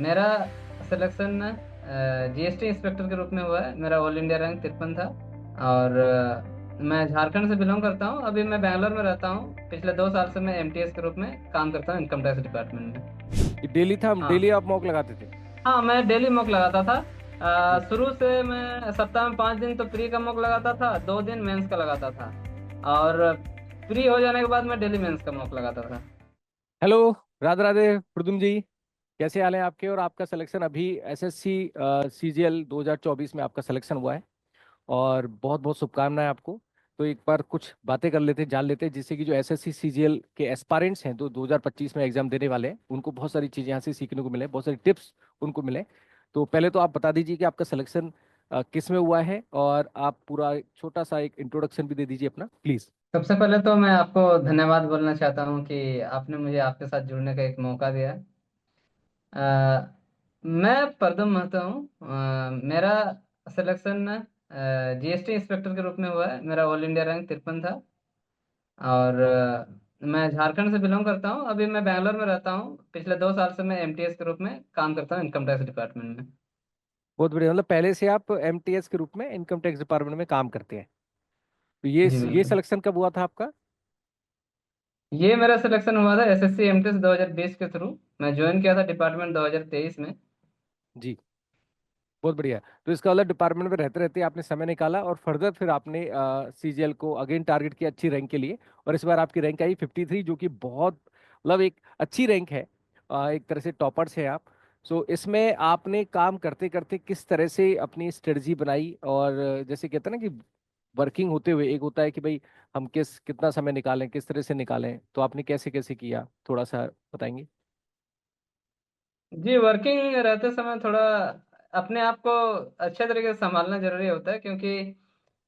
मेरा selection GST inspector के रूप में हुआ है। मेरा ऑल इंडिया रैंक 53 था। और मैं झारखंड से बिलोंग करता हूँ। अभी मैं बैंगलोर में रहता हूँ। पिछले 2 साल से मैं एमटीएस के रूप में काम करता हूँ इनकम टैक्स डिपार्टमेंट में। ये डेली था, डेली हाँ। आप मॉक लगाते थे? हाँ, मैं डेली मॉक लगाता था। जी। शुरू से मैं सप्ताह में 5 दिन तो प्री का मॉक लगाता था, 2 दिन मेंस का लगाता था। और प्री हो जाने के बाद मैं डेली मेंस का मॉक लगाता था। हेलो, राधे राधे प्रदुम जी। कैसे हाल है आपके? और आपका सिलेक्शन अभी एसएससी सीजीएल 2024 में आपका सिलेक्शन हुआ है, और बहुत बहुत शुभकामनाएं आपको। तो एक बार कुछ बातें कर लेते, जान लेते हैं, जिससे कि जो एसएससी सीजीएल के एस्पायरेंट्स हैं, जो 2025 में एग्जाम देने वाले हैं, उनको बहुत सारी चीज़ें यहाँ से सीखने को मिले, बहुत सारी टिप्स उनको मिले। तो पहले तो आप बता दीजिए कि आपका सिलेक्शन किस में हुआ है, और आप पूरा छोटा सा एक इंट्रोडक्शन भी दे दीजिए अपना, प्लीज़। सबसे पहले तो मैं आपको धन्यवाद बोलना चाहता हूँ कि आपने मुझे आपके साथ जुड़ने का एक मौका दिया। मैं परदम महतो हूँ। मेरा सिलेक्शन जीएसटी इंस्पेक्टर के रूप में हुआ है। मेरा ऑल इंडिया रैंक 53 था। और मैं झारखंड से बिलोंग करता हूँ। अभी मैं बैंगलोर में रहता हूँ। पिछले 2 साल से मैं एमटीएस के रूप में काम करता हूँ इनकम टैक्स डिपार्टमेंट में। बहुत बढ़िया, मतलब पहले से आप एमटीएस के रूप में इनकम टैक्स डिपार्टमेंट में काम करते हैं। तो ये जी ये बिल्कुल। सिलेक्शन कब हुआ था आपका? ये मेरा सिलेक्शन हुआ था एसएससी एमटीएस 2020 के थ्रू। मैं ज्वाइन किया था डिपार्टमेंट 2023 में। जी। बहुत बढ़िया। तो इसका मतलब डिपार्टमेंट में रहते रहते आपने समय निकाला, और फर्दर फिर आपने सीजीएल को अगेन टारगेट किया अच्छी रैंक के लिए। और इस बार आपकी रैंक आई 53, जो कि बहुत मतलब एक अच्छी रैंक है। एक तरह से टॉपर्स है आप। सो इसमें आपने काम करते करते किस तरह से अपनी स्ट्रेटजी बनाई, और जैसे कहते हैं ना कि वर्किंग होते हुए एक होता है कि भाई हम कितना समय निकालें, किस तरह से निकालें, तो आपने कैसे कैसे किया, थोड़ा सा बताएंगे? जी, वर्किंग रहते समय थोड़ा अपने आप को अच्छे तरीके से संभालना जरूरी होता है, क्योंकि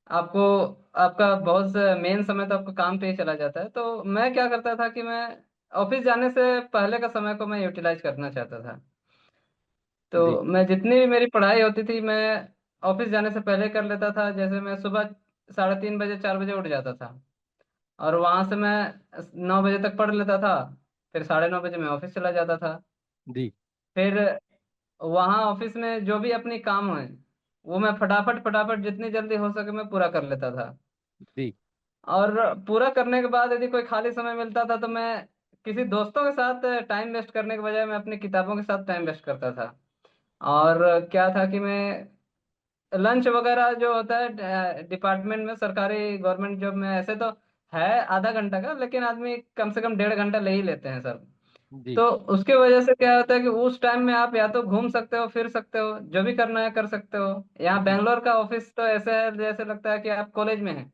आपको आपका बहुत मेन समय तो आपका काम पे ही चला जाता है। तो मैं क्या करता था कि मैं ऑफिस जाने से पहले का समय को मैं यूटिलाइज करना चाहता था। जी। तो मैं जितनी भी मेरी पढ़ाई होती थी मैं ऑफिस जाने से पहले कर लेता था। जैसे मैं सुबह 3:30 बजे 4 बजे उठ जाता था। और वहां से मैं 9 बजे तक पढ़ लेता था। फिर 9:30 बजे मैं ऑफिस चला जाता था। जी। फिर वहाँ ऑफिस में जो भी अपनी काम है वो मैं फटाफट फटाफट जितनी जल्दी हो सके मैं पूरा कर लेता था। जी। और पूरा करने के बाद यदि कोई खाली समय मिलता था तो मैं किसी दोस्तों के साथ टाइम वेस्ट करने के बजाय मैं अपनी किताबों के साथ टाइम वेस्ट करता था। और क्या था कि मैं लंच वगैरह जो होता है डिपार्टमेंट में, सरकारी गवर्नमेंट जॉब में, ऐसे तो है आधा घंटा का, लेकिन आदमी कम से कम 1.5 घंटा ले ही लेते हैं सर। जी। तो उसके वजह से क्या होता है कि उस टाइम में आप या तो घूम सकते हो, फिर सकते हो, जो भी करना है कर सकते हो। यहाँ जी। बेंगलोर का ऑफिस तो ऐसे है जैसे लगता है कि आप कॉलेज में हैं।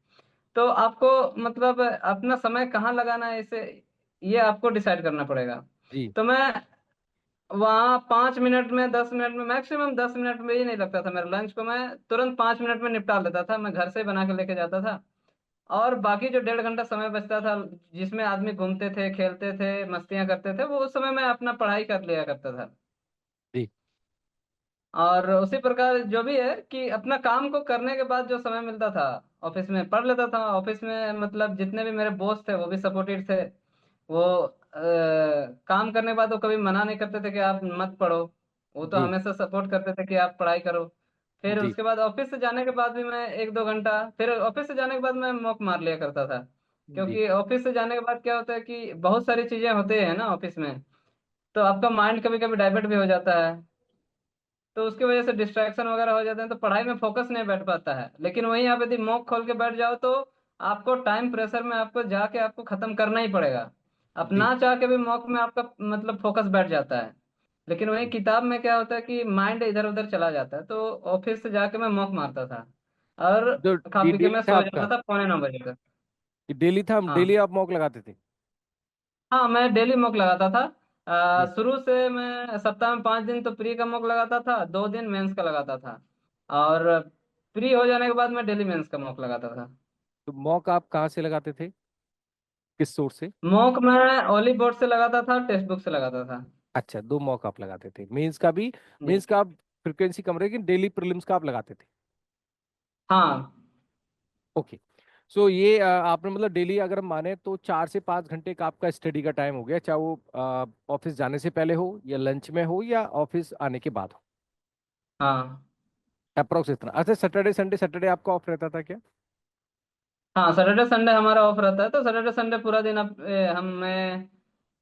तो आपको मतलब अपना समय कहाँ लगाना है इसे, ये आपको डिसाइड करना पड़ेगा। जी। तो मैं वहाँ 5 मिनट में, 10 मिनट में, मैक्सिमम 10 मिनट में ही नहीं लगता था मेरा लंच को, मैं तुरंत 5 मिनट में निपटा लेता था। मैं घर से बना के लेके जाता था। और बाकी जो 1.5 घंटा समय बचता था जिसमें आदमी घूमते थे, खेलते थे, मस्तियां करते थे, वो उस समय मैं अपना पढ़ाई कर लिया करता था। जी। और उसी प्रकार जो भी है कि अपना काम को करने के बाद जो समय मिलता था ऑफिस में पढ़ लेता था। ऑफिस में मतलब जितने भी मेरे बॉस थे वो भी सपोर्टिव थे। वो काम करने के बाद वो कभी मना नहीं करते थे कि आप मत पढ़ो। वो तो जी। हमेशा सपोर्ट करते थे कि आप पढ़ाई करो। फिर जी। उसके बाद ऑफिस से जाने के बाद भी मैं 1-2 घंटा, फिर ऑफिस से जाने के बाद मैं मॉक मार लिया करता था। जी। क्योंकि ऑफिस से जाने के बाद क्या होता है कि बहुत सारी चीजें होती है ना ऑफिस में। तो आपका माइंड कभी कभी डाइवर्ट भी हो जाता है। तो उसकी वजह से डिस्ट्रैक्शन वगैरह हो जाते हैं, तो पढ़ाई में फोकस नहीं बैठ पाता है। लेकिन वहीं आप यदि मॉक खोल के बैठ जाओ तो आपको टाइम प्रेशर में आपको जाके आपको खत्म करना ही पड़ेगा। आप जी। ना चाह के भी मॉक में आपका मतलब फोकस बैठ जाता है। लेकिन वहीं किताब में क्या होता है कि माइंड इधर उधर चला जाता है। तो ऑफिस से जाके मैं मॉक मारता था। और जो खा ये पी के डेली मैं था सो आपका? जाता था पौने 9 बजे तक। ये डेली था, हाँ। डेली आप मॉक लगाते थे? हाँ, मैं डेली मॉक लगाता था। जी। शुरू से मैं सप्ताह में 5 दिन तो प्री का मॉक लगाता था, 2 दिन मेंस का लगाता था। और प्री हो जाने के बाद मैं डेली मेंस का मॉक लगाता था। तो मॉक आप कहाँ से लगाते थे, किस सोर्स से? मॉक मैं ओली बोर्ड से लगाता था, टेक्स्ट बुक से लगाता था। अच्छा, दो मॉक आप लगाते थे, मेंस का भी? जी। मेंस का आप फ्रिक्वेंसी कम रहेगी, डेली प्रीलिम्स का आप लगाते थे? हाँ। ओके। सो ये आपने मतलब डेली अगर हम माने तो 4 से 5 घंटे का आपका स्टडी का टाइम हो गया, चाहे वो ऑफिस जाने से पहले हो या लंच में हो या ऑफिस आने के बाद हो, हाँ। अप्रोक्स इतना। अच्छा, सैटरडे संडे, सैटरडे आपका ऑफ रहता था क्या? हाँ, सैटरडे संडे हमारा ऑफ रहता है, तो सैटरडे संडे पूरा दिन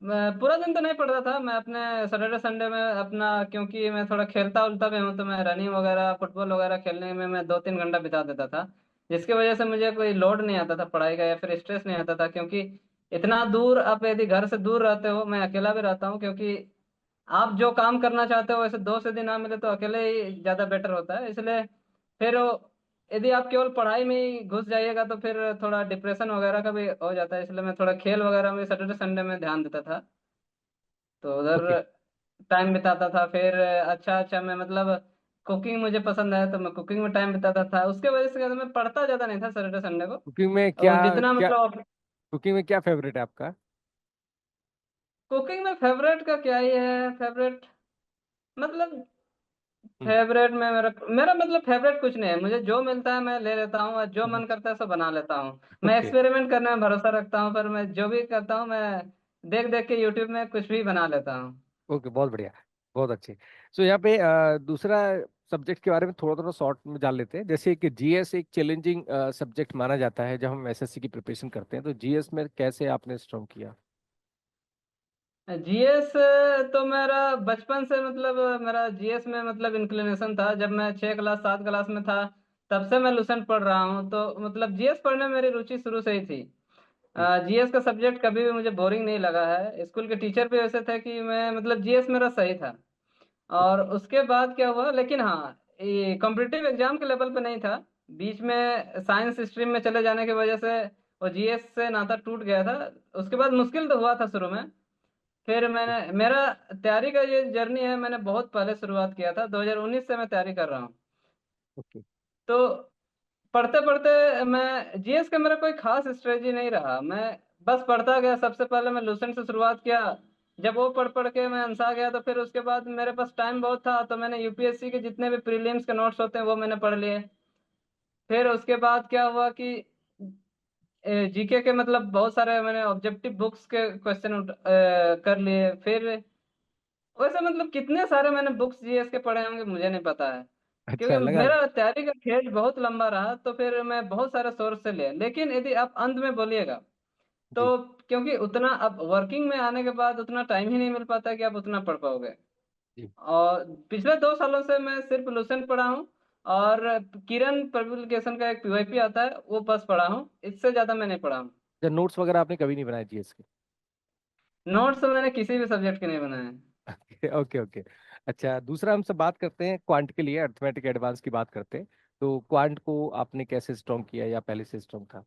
मैं पूरा दिन तो नहीं पढ़ता था मैं अपने। सैटरडे संडे में अपना, क्योंकि मैं थोड़ा खेलता उलता भी हूँ, तो मैं रनिंग वगैरह फुटबॉल वगैरह खेलने में मैं 2-3 घंटा बिता देता था। जिसकी वजह से मुझे कोई लोड नहीं आता था पढ़ाई का, या फिर स्ट्रेस नहीं आता था, क्योंकि इतना दूर आप यदि घर से दूर रहते हो, मैं अकेला भी रहता हूँ, क्योंकि आप जो काम करना चाहते हो वैसे दोस्त यदि ना मिले तो अकेले ही ज्यादा बेटर होता है, इसलिए फिर यदि आप केवल पढ़ाई में ही घुस जाइएगा तो फिर थोड़ा डिप्रेशन वगैरह का भी हो जाता है, इसलिए मैं थोड़ा खेल वगैरह में सैटरडे संडे में ध्यान देता था, तो उधर ओके। टाइम बिताता था। फिर अच्छा अच्छा, मैं मतलब कुकिंग मुझे पसंद है, तो मैं कुकिंग में टाइम बिताता था, उसके वजह से मैं पढ़ता ज्यादा नहीं था सैटरडे संडे को। कुकिंग में क्या, और जितना क्या मतलब कुकिंग में क्या फेवरेट है आपका? कुकिंग में फेवरेट का क्या ही है, फेवरेट मतलब हम्म। फेवरेट में मेरा मेरा मतलब फेवरेट कुछ नहीं है, मुझे जो मिलता है मैं ले लेता हूँ, और जो हम्म। मन करता है सो बना लेता हूँ। मैं ओके। एक्सपेरिमेंट करने में भरोसा रखता हूँ, पर मैं जो भी करता हूँ मैं देख देख के यूट्यूब में कुछ भी बना लेता हूँ। ओके, बहुत बढ़िया, बहुत अच्छे। सो यहाँ पे दूसरा सब्जेक्ट के बारे में थोड़ा थोड़ा शॉर्ट में जान लेते हैं। जैसे कि जीएस एक चैलेंजिंग सब्जेक्ट माना जाता है जब हम एसएससी की प्रिपरेशन करते हैं, तो जीएस में कैसे आपने स्ट्रॉन्ग किया? जीएस तो मेरा बचपन से मतलब मेरा जीएस में मतलब इंक्लिनेशन था, जब मैं 6 क्लास 7 क्लास में था तब से मैं लुसेंट पढ़ रहा हूँ, तो मतलब जीएस पढ़ने में मेरी रुचि शुरू से ही थी। जी। जीएस का सब्जेक्ट कभी भी मुझे बोरिंग नहीं लगा है, स्कूल के टीचर भी ऐसे थे कि मैं मतलब जीएस मेरा सही था। और उसके बाद क्या हुआ, लेकिन हाँ, ये कॉम्पिटिटिव एग्जाम के लेवल पे नहीं था, बीच में साइंस स्ट्रीम में चले जाने की वजह से वो जीएस से नाता टूट गया था। उसके बाद मुश्किल तो हुआ था शुरू में, फिर मैंने मेरा तैयारी का ये जर्नी है, मैंने बहुत पहले शुरुआत किया था, 2019 से मैं तैयारी कर रहा हूँ। ओके। तो पढ़ते पढ़ते मैं जीएस का मेरा कोई खास स्ट्रेटजी नहीं रहा, मैं बस पढ़ता गया। सबसे पहले मैं लूसेंट से शुरुआत किया, जब वो पढ़ पढ़ के मैं अनसा गया, तो फिर उसके बाद मेरे पास टाइम बहुत था, तो मैंने यूपीएससी के जितने भी प्रीलिम्स के नोट्स होते हैं वो मैंने पढ़ लिए। फिर उसके बाद क्या हुआ कि जीके के मतलब बहुत सारे मैंने ऑब्जेक्टिव बुक्स के क्वेश्चन कर लिए। फिर वैसे मतलब कितने सारे मैंने बुक्स जीएस के पढ़े होंगे मुझे नहीं पता है, अच्छा क्योंकि लगा। मेरा तैयारी का खेज बहुत लंबा रहा, तो फिर मैं बहुत सारे सोर्स से लिया। लेकिन यदि आप अंत में बोलिएगा जी। तो, क्योंकि उतना अब वर्किंग में आने के बाद उतना टाइम ही नहीं मिल पाता कि आप उतना पढ़ पाओगे। जी। और पिछले 2 सालों से मैं सिर्फ लुसेंट पढ़ा हूँ, और किरण पब्लिकेशन का एक पीवाईपी आता है वो बस पढ़ा हूँ, इससे ज्यादा मैं नहीं पढ़ा हूँ। नोट्स वगैरह आपने कभी नहीं बनाए जीएस के? नोट्स मैंने किसी भी सब्जेक्ट के नहीं बनाए। Okay okay. अच्छा, दूसरा हम सब बात करते हैं क्वांट के लिए, अर्थमेटिक एडवांस की बात करते हैं। तो क्वांट को आपने कैसे स्ट्रॉन्ग किया या पहले से स्ट्रॉन्ग था?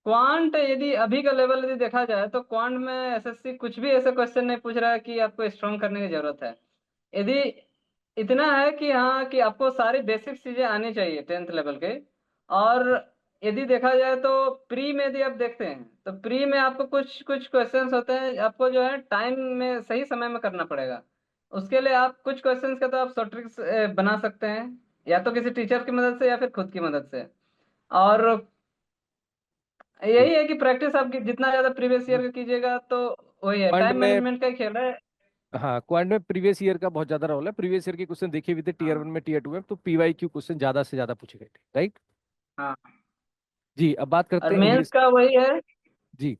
क्वांट यदि अभी का लेवल यदि देखा जाए तो क्वांट में एसएससी कुछ भी ऐसे क्वेश्चन नहीं पूछ रहा है कि आपको स्ट्रॉन्ग करने की जरूरत है। यदि इतना है कि हाँ, कि आपको सारी बेसिक चीजें आनी चाहिए 10th लेवल के। और यदि देखा जाए तो प्री में यदि आप देखते हैं तो प्री में आपको कुछ कुछ क्वेश्चंस होते हैं, आपको जो है टाइम में सही समय में करना पड़ेगा। उसके लिए आप कुछ क्वेश्चंस का तो आप शॉर्ट ट्रिक्स बना सकते हैं, या तो किसी टीचर की मदद से या फिर खुद की मदद से। और जी। यही है कि प्रैक्टिस आपकी जितना ज्यादा प्रीवियस ईयर का कीजिएगा तो वही है, क्वांट टाइम में, मैनेजमेंट का ही खेल है। हाँ क्वांट में प्रीवियस ईयर का बहुत ज्यादा रोल है। प्रीवियस ईयर के क्वेश्चन देखे भी थे टीयर वन हाँ। में, टीयर टू में, तो पीवाई क्यू क्वेश्चन ज्यादा से ज्यादा पूछे गए थे, राइट? हाँ। जी, अब बात और करते हैं मेंस इंग्लिश। का वही है, जी।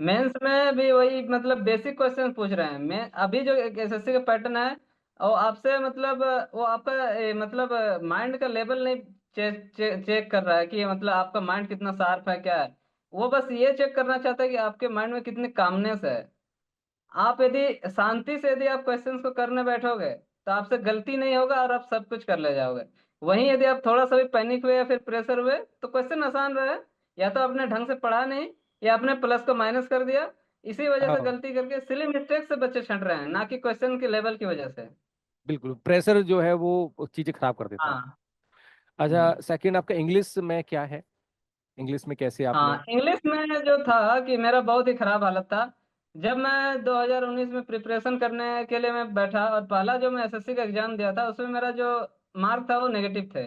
मेंस में भी वही मतलब बेसिक क्वेश्चन पूछ रहे हैं। मैं अभी जो एसएससी का पैटर्न है और आपसे मतलब वो आपका मतलब माइंड का लेवल नहीं चेक कर रहा है कि मतलब आपका माइंड कितना शार्प है क्या है। वो बस ये चेक करना चाहता है कि आपके माइंड में कितनी कामनेस है। आप यदि शांति से यदि आप क्वेश्चंस को करने बैठोगे तो आपसे गलती नहीं होगा और आप सब कुछ कर ले जाओगे। वहीं यदि आप थोड़ा सा भी पैनिक हुए या फिर प्रेशर हुए तो क्वेश्चन आसान रहे, या तो आपने ढंग से पढ़ा नहीं, या आपने प्लस को माइनस कर दिया, इसी वजह से हाँ गलती करके सिली मिस्टेक से बच्चे छंट रहे हैं, ना कि क्वेश्चन के लेवल की वजह से। बिल्कुल, प्रेशर जो है वो चीजें खराब कर देता है। हाँ। अच्छा, हम्म। सेकंड आपका इंग्लिश में क्या है? इंग्लिश में कैसे आपने? हाँ, इंग्लिश में जो था कि मेरा बहुत ही खराब हालत था। जब मैं 2019 में प्रिपरेशन करने के लिए मैं बैठा, और पहला जो मैं एसएससी का एग्जाम दिया था उसमें मेरा जो मार्क था वो नेगेटिव थे।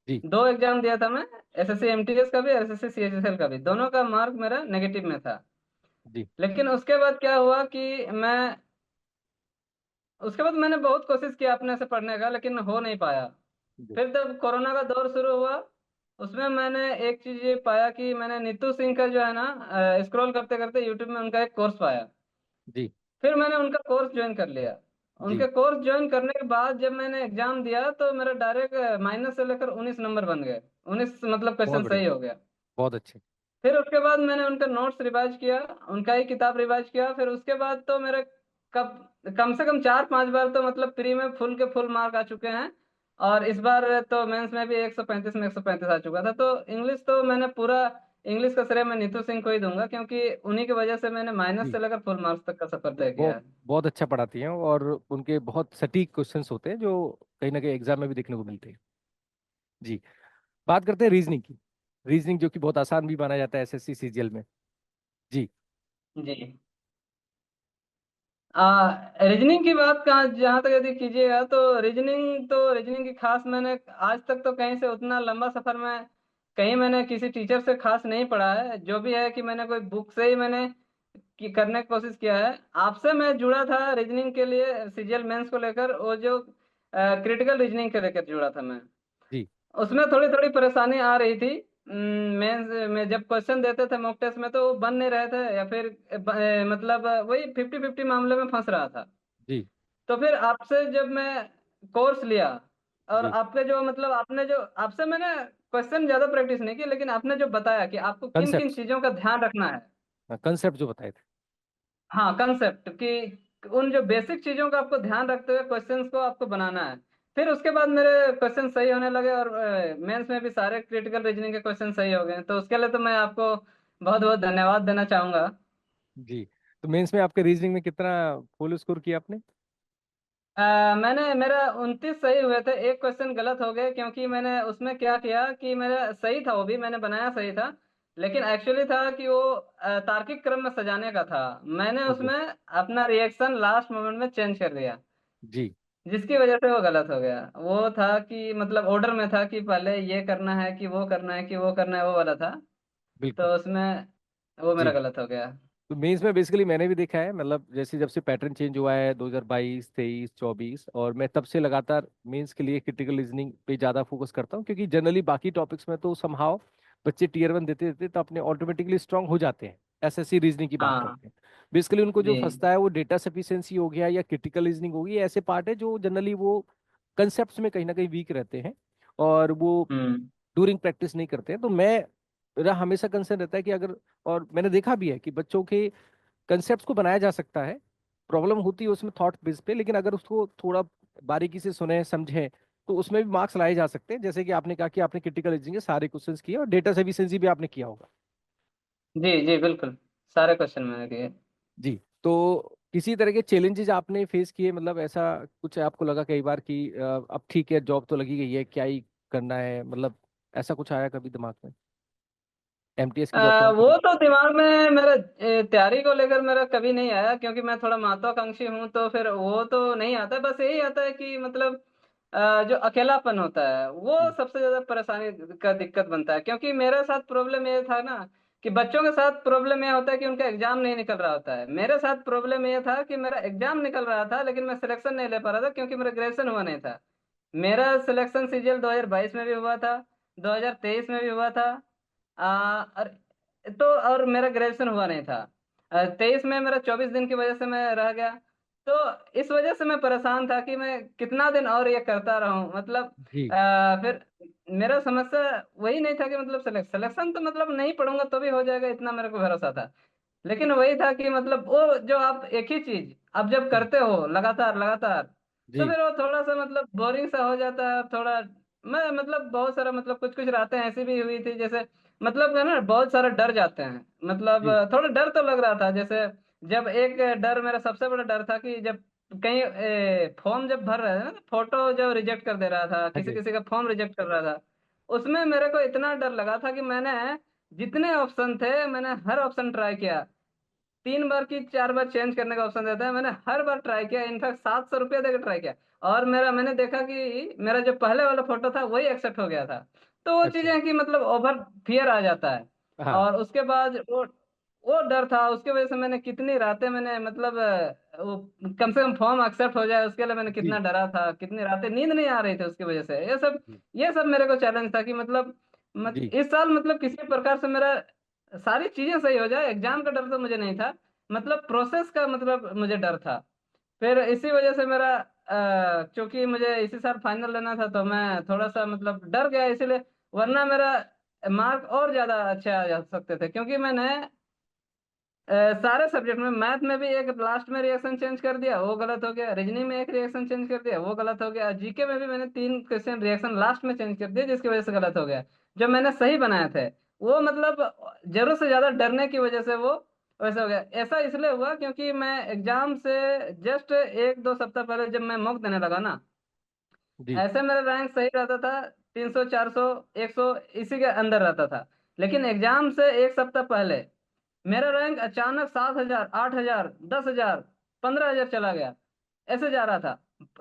जी। 2 एग्जाम दिया था मैं, एसएससी एमटीएस का भी, एसएससी सीएचएसएल का भी, दोनों का मार्क मेरा नेगेटिव में था। जी। लेकिन उसके बाद क्या हुआ कि मैं उसके बाद मैंने बहुत कोशिश किया अपने से पढ़ने का, लेकिन हो नहीं पाया। जी। फिर जब कोरोना का दौर शुरू हुआ, उसमें मैंने एक चीज ये पाया कि मैंने नीतू सिंह का जो है ना, स्क्रॉल करते करते यूट्यूब में उनका एक कोर्स पाया। जी। फिर मैंने उनका कोर्स ज्वाइन कर लिया। जी। उनके कोर्स ज्वाइन करने के बाद जब मैंने एग्जाम दिया तो मेरा डायरेक्ट माइनस से लेकर 19 नंबर बन गए। 19 मतलब बहुत क्वेश्चन बढ़िया। सही हो गया। बहुत अच्छे। फिर उसके बाद मैंने उनका नोट्स रिवाइज किया, उनका ही किताब रिवाइज किया। फिर उसके बाद तो मेरे कम से कम 4-5 बार तो मतलब प्री में फुल के फुल मार्क आ चुके हैं। और इस बार तो मेंस में भी 135 में 135 आ चुका था। तो इंग्लिश तो मैंने पूरा, इंग्लिश का श्रेय मैं नीतू सिंह को ही दूंगा, क्योंकि उन्हीं की वजह से मैंने माइनस जी। से लेकर फुल मार्क्स तक का सफर तय किया वो है। बहुत अच्छा पढ़ाती हैं, और उनके बहुत सटीक क्वेश्चंस होते हैं जो कहीं ना कहीं एग्जाम में भी देखने को मिलते हैं। जी। बात करते हैं रीजनिंग की। रीजनिंग जो कि बहुत आसान भी माना जाता है एसएससी सीजीएल में। जी। जी। रीजनिंग की बात कहाँ जहाँ तक यदि कीजिएगा तो रीजनिंग की खास मैंने आज तक तो कहीं से उतना लंबा सफर में कहीं मैंने किसी टीचर से खास नहीं पढ़ा है। जो भी है कि मैंने कोई बुक से ही मैंने करने की कोशिश किया है। आपसे मैं जुड़ा था रीजनिंग के लिए, सीजीएल मेंस को लेकर, वो जो क्रिटिकल रीजनिंग के लेकर जुड़ा था मैं। जी। उसमें थोड़ी थोड़ी परेशानी आ रही थी। मेंस में जब क्वेश्चन देते थे मॉक टेस्ट में तो वो बन नहीं रहे थे, या फिर मतलब वही 50-50 मामले में फंस रहा था। जी। तो फिर आपसे जब मैं कोर्स लिया, और जी। आपके जो मतलब आपने जो आपसे मैंने क्वेश्चन ज्यादा प्रैक्टिस नहीं की, लेकिन आपने जो बताया कि आपको किन किन कंसेप्ट। चीजों का ध्यान रखना है। कंसेप्ट जो बताए थे। हाँ, कंसेप्ट कि उन जो बेसिक चीजों का आपको ध्यान रखते हुए क्वेश्चंस को आपको बनाना है। फिर उसके बाद मेरे क्वेश्चन सही होने लगे, और मेंस में भी सारे क्रिटिकल रीजनिंग के क्वेश्चन सही हो गए। तो उसके लिए तो मैं आपको बहुत बहुत धन्यवाद देना चाहूंगा। जी। तो मेंस में आपके रीजनिंग में कितना फुल स्कोर किया आपने? मैंने मेरा 29 सही हुए थे, एक क्वेश्चन गलत हो गए, क्योंकि मैंने उसमें क्या किया कि मेरा सही था, वो भी मैंने बनाया सही था। लेकिन एक्चुअली था कि वो तार्किक क्रम में सजाने का था। मैंने ओके। उसमें अपना रिएक्शन लास्ट मोमेंट में चेंज कर दिया, जी। जिसकी वजह से वो गलत हो गया। वो था कि मतलब ऑर्डर में था कि पहले ये करना है कि वो करना है कि वो करना है, वो वाला था। बिल्कुल। तो उसमें वो मेरा जी। गलत हो गया। तो मेंस में बेसिकली मैंने भी देखा है, मतलब जैसे जब से पैटर्न चेंज हुआ है 2022, 23, 24, और मैं तब से लगातार मेंस के लिए क्रिटिकल रीजनिंग पे ज़्यादा फोकस करता हूँ, क्योंकि जनरली बाकी टॉपिक्स में तो समहाउ बच्चे टीयर 1 देते देते तो अपने ऑटोमेटिकली स्ट्रांग हो जाते हैं। एसएससी रीजनिंग की बात हाँ। करते हैं। बेसिकली उनको जो जी। फंसता है वो डेटा सफिशिएंसी हो गया या क्रिटिकल रीजनिंग होगी, ये ऐसे पार्ट है जो जनरली वो कंसेप्ट में कहीं ना कहीं वीक रहते हैं, और वो हम्म। डूरिंग प्रैक्टिस नहीं करते हैं। तो मैं, मेरा हमेशा कंसर्न रहता है कि अगर, और मैंने देखा भी है कि बच्चों के कंसेप्ट को बनाया जा सकता है, प्रॉब्लम होती है उसमें थॉट बेस पे, लेकिन अगर उसको थोड़ा बारीकी से सुने समझें तो उसमें भी मार्क्स लाए जा सकते हैं। जैसे कि आपने कहा कि आपने क्रिटिकल रीजनिंग के सारे क्वेश्चंस किए, और डेटा सफिशिएंसी भी आपने किया होगा। जी जी बिल्कुल, सारे क्वेश्चन मैंने किए। जी। तो किसी तरह के चैलेंजेस आपने फेस किए, मतलब ऐसा कुछ आपको लगा कई बार कि अब ठीक है जॉब तो लगी गई है, क्या ही करना है, मतलब ऐसा कुछ आया कभी दिमाग में? एमटीएस की जॉब तो वो हमको तो दिमाग में मेरा तैयारी को लेकर मेरा कभी नहीं आया, क्योंकि मैं थोड़ा महत्वाकांक्षी हूँ। तो फिर वो तो नहीं आता, बस यही आता है कि मतलब जो अकेलापन होता है वो जी। सबसे ज्यादा परेशानी का दिक्कत बनता है। क्योंकि मेरे साथ प्रॉब्लम ये था ना, कि बच्चों के साथ प्रॉब्लम ये होता है कि उनका एग्जाम नहीं निकल रहा होता है। मेरे साथ प्रॉब्लम ये था कि मेरा एग्जाम निकल रहा था, लेकिन मैं सिलेक्शन नहीं ले पा रहा था, क्योंकि मेरा ग्रेजुएशन हुआ नहीं था। मेरा सिलेक्शन सीजीएल 2022 में भी हुआ था, 2023 में भी हुआ था। और तो और मेरा ग्रेजुएशन हुआ नहीं था। 23 में मेरा 24 दिन की वजह से मैं रह गया। तो इस वजह से मैं परेशान था कि मैं कितना दिन और ये करता रहूं, मतलब जी। फिर मेरा समस्या वही नहीं था कि मतलब सिलेक्शन तो मतलब नहीं पढ़ूंगा तो भी हो जाएगा, इतना मेरे को भरोसा था। लेकिन वही था कि मतलब वो जो आप एक ही चीज आप जब जी। करते हो लगातार लगातार, तो जी। फिर वो थोड़ा सा मतलब बोरिंग सा हो जाता है थोड़ा। मैं मतलब बहुत सारा मतलब कुछ कुछ रातें ऐसी भी हुई थी, जैसे मतलब है ना, बहुत सारा डर जाते हैं। मतलब जी। थोड़ा डर तो लग रहा था। जैसे जब एक डर, मेरा सबसे बड़ा डर था कि जब कहीं फॉर्म जब भर रहे थे ना, फोटो जब रिजेक्ट कर दे रहा था, हाँ किसी जी। किसी का फॉर्म रिजेक्ट कर रहा था, उसमें मेरे को इतना डर लगा था कि मैंने जितने ऑप्शन थे मैंने हर ऑप्शन ट्राई किया। 3 बार की 4 बार चेंज करने का ऑप्शन देता है। मैंने हर बार ट्राई किया, इनफैक्ट 700 रुपया देकर ट्राई किया। और मैंने देखा कि मेरा जो पहले वाला फोटो था वही एक्सेप्ट हो गया था। तो वो अच्छा। चीजें कि मतलब ओवर फियर आ जाता है। हाँ। और उसके बाद वो डर था, उसके वजह से मैंने कितनी रातें मैंने मतलब वो कम से कम फॉर्म एक्सेप्ट हो जाए उसके लिए मैंने कितना जी डरा था, कितनी रातें नींद नहीं आ रही थी उसकी वजह से। जी ये सब मेरे को चैलेंज था कि मतलब जी इस साल मतलब किसी प्रकार से मेरा सारी चीजें सही हो जाए। एग्जाम का डर तो मुझे नहीं था, मतलब प्रोसेस का मतलब मुझे डर था। फिर इसी वजह से मेरा क्योंकि मुझे इसी साल फाइनल लेना था तो मैं थोड़ा सा मतलब डर गया इसीलिए। वरना मेरा मार्क और ज्यादा अच्छे आ जा सकते थे, क्योंकि मैंने सारे सब्जेक्ट में, मैथ में भी एक लास्ट में रिएक्शन चेंज कर दिया, वो गलत हो गया। रीजनिंग में एक रिएक्शन चेंज कर दिया, वो गलत हो गया। जीके में भी मैंने 3 क्वेश्चन रिएक्शन लास्ट में चेंज कर दिए, जिसकी वजह से गलत हो गया। जो मैंने सही बनाए थे वो मतलब जरूरत से ज्यादा डरने की वजह से वो वैसा हो गया। ऐसा इसलिए हुआ क्योंकि मैं एग्जाम से जस्ट 1-2 सप्ताह पहले जब मैं मॉक देने लगा ना, जी। ऐसे मेरा रैंक सही रहता था, 300 400 100 इसी के अंदर रहता था। लेकिन एग्जाम से एक सप्ताह पहले मेरा रैंक अचानक 7,000, 8,000, 10,000, 15,000 चला गया। ऐसे जा रहा था।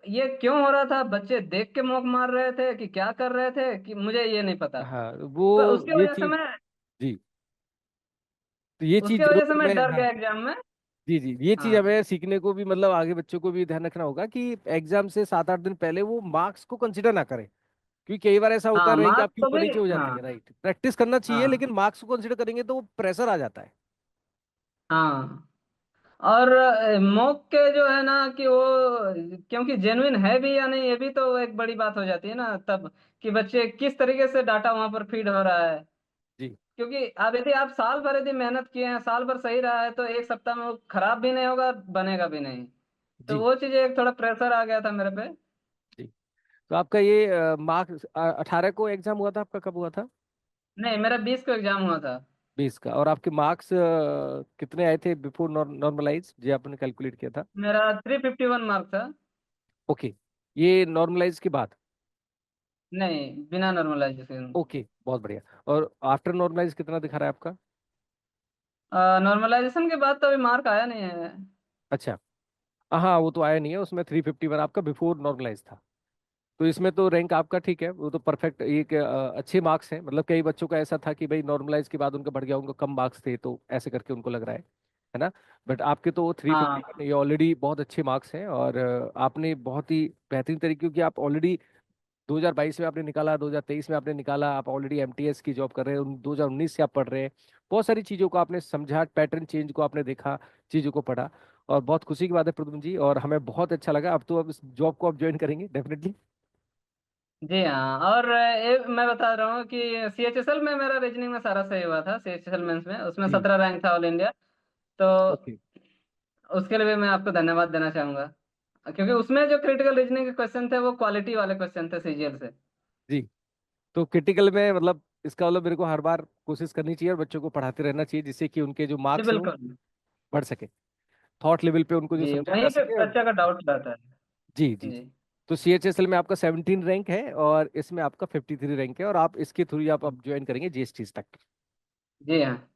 ये क्यों हो रहा था? बच्चे देख के मौक मार रहे थे कि क्या कर रहे थे कि मुझे ये नहीं पता। हाँ वो तो उसकी ये वजह से चीज। मैं जी। तो ये चीज उसकी वजह से जरूर मैं हमें, डर हाँ। गया एग्जाम में। जी जी, ये चीज हाँ हमें सीखने को भी, मतलब आगे बच्चों को भी ध्यान रखना होगा कि एग्जाम से 7 8 दिन पहले वो मार्क्स को कंसिडर ना करें। क्योंकि कई बार ऐसा होता हाँ, है रैंक मार्क्स आपकी तो ऊपर भी। नीचे हो जाती हाँ है, राइट। प्रैक्टिस करना चाहिए, हाँ लेकिन मार्क्स को कंसिडर करेंगे तो वो प्रेशर आ जाता है। हाँ। और मॉक के जो है ना कि वो क्योंकि जेन्युइन है भी या नहीं, ये भी तो एक बड़ी बात हो जाती है ना तब, कि बच्चे किस तरीके से डाटा वहां पर फीड हो रहा है। जी क्योंकि अब यदि आप साल भर यदि मेहनत किए हैं, साल भर सही रहा है, तो एक सप्ताह में वो खराब भी नहीं होगा, बनेगा भी नहीं। तो जी वो चीज एक थोड़ा प्रेशर आ गया था मेरे पे। जी। तो आपका ये मार्क्स 18 को एग्जाम हुआ था, आपका कब हुआ था? नहीं, मेरा 20 को एग्जाम हुआ था। 20 का। और आपके मार्क्स कितने आए थे बिफोर नॉर्मलाइज, जो आपने कैलकुलेट किया था? मेरा 351 मार्क था। ओके। ये नॉर्मलाइज के बाद? नहीं, बिना नॉर्मलाइजेशन। ओके, बहुत बढ़िया। और आफ्टर नॉर्मलाइज कितना दिखा रहा है आपका? नॉर्मलाइजेशन के बाद तो अभी मार्क आया नहीं है। अच्छा। हाँ, वो तो आया नहीं है, उसमें 351 आपका बिफोर नॉर्मलाइज था। तो इसमें तो रैंक आपका ठीक है, वो तो परफेक्ट, एक अच्छे मार्क्स हैं। मतलब कई बच्चों का ऐसा था कि भाई नॉर्मलाइज के बाद उनका बढ़ गया, उनको कम मार्क्स थे, तो ऐसे करके उनको लग रहा है ना। बट आपके तो 351, हाँ ये ऑलरेडी बहुत अच्छे मार्क्स हैं। और आपने बहुत ही बेहतरीन तरीके, क्योंकि आप ऑलरेडी 2022 में आपने निकाला, 2023 में आपने निकाला, आप ऑलरेडी एमटीएस की जॉब कर रहे हैं, 2019 से आप पढ़ रहे हैं। बहुत सारी चीज़ों को आपने समझा, पैटर्न चेंज को आपने देखा, चीज़ों को पढ़ा। और बहुत खुशी की बात है प्रद्युम्न जी, और हमें बहुत अच्छा लगा। अब तो अब इस जॉब को आप ज्वाइन करेंगे डेफिनेटली। जी हाँ। और मैं बता रहा हूँ कि सीएचएसएल में मेरा रीजनिंग में सारा सही हुआ था। सीएचएसएल मेंस में उसमें जी। 17 रैंक था ऑल इंडिया। तो ओके। उसके लिए भी मैं आपको धन्यवाद देना चाहूंगा, क्योंकि उसमें जो क्रिटिकल रीजनिंग के क्वेश्चन थे वो क्वालिटी वाले क्वेश्चन थे सीजीएल से। जी। तो क्रिटिकल में मतलब इसका मतलब मेरे को हर बार कोशिश करनी चाहिए और बच्चों को पढ़ाते रहना चाहिए, जिससे कि उनके जो जी मार्क्स हैं वो बिल्कुल। बढ़ सके, थॉट लेवल पे उनको जो जी, समझाया जा वहीं पे सके। बच्चा का डाउट रहता है। जी जी जी। जी। तो सीएचएसएल में आपका 17 रैंक है, और इसमें आपका 53 रैंक है, और आप इसके थ्रू ही आप अब ज्वाइन करेंगे जीएसटी तक। जी हाँ।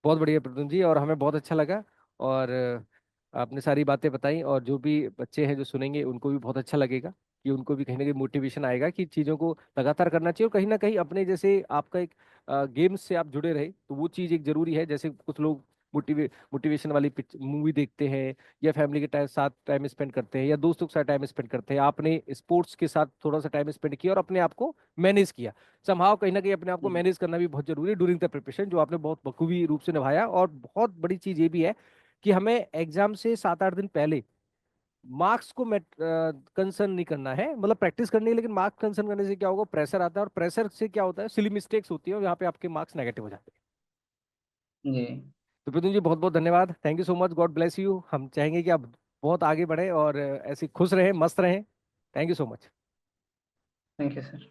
बहुत बढ़िया प्रद्युम्न जी, और हमें बहुत अच्छा लगा। और आपने सारी बातें बताई, और जो भी बच्चे हैं जो सुनेंगे उनको भी बहुत अच्छा लगेगा, कि उनको भी कहीं ना कहीं मोटिवेशन आएगा कि चीज़ों को लगातार करना चाहिए। और कहीं ना कहीं अपने जैसे आपका एक गेम्स से आप जुड़े रहे, तो वो चीज़ एक जरूरी है। जैसे कुछ लोग मोटिवेशन वाली मूवी देखते हैं, या फैमिली के साथ टाइम स्पेंड करते हैं, या दोस्तों के साथ टाइम स्पेंड करते हैं। आपने स्पोर्ट्स के साथ थोड़ा सा टाइम स्पेंड किया और अपने आप को मैनेज किया। संभाव कहीं ना कहीं अपने आप को जी मैनेज करना भी बहुत जरूरी है ड्यूरिंग द प्रिपरेशन, जो आपने बहुत बखूबी रूप से निभाया। और बहुत बड़ी चीज ये भी है कि हमें एग्जाम से 7 8 दिन पहले मार्क्स को कंसर्न नहीं करना है, मतलब प्रैक्टिस करनी है। लेकिन मार्क्स कंसर्न करने से क्या होगा, प्रेशर आता है, और प्रेशर से क्या होता है, सिली मिस्टेक्स होती है, और यहाँ पे आपके मार्क्स नेगेटिव हो जाते हैं। जी। तो प्रदुम जी, बहुत बहुत धन्यवाद, thank you so much, God bless you. हम चाहेंगे कि आप बहुत आगे बढ़े और ऐसे खुश रहें, मस्त रहें। Thank you so much. Thank you sir.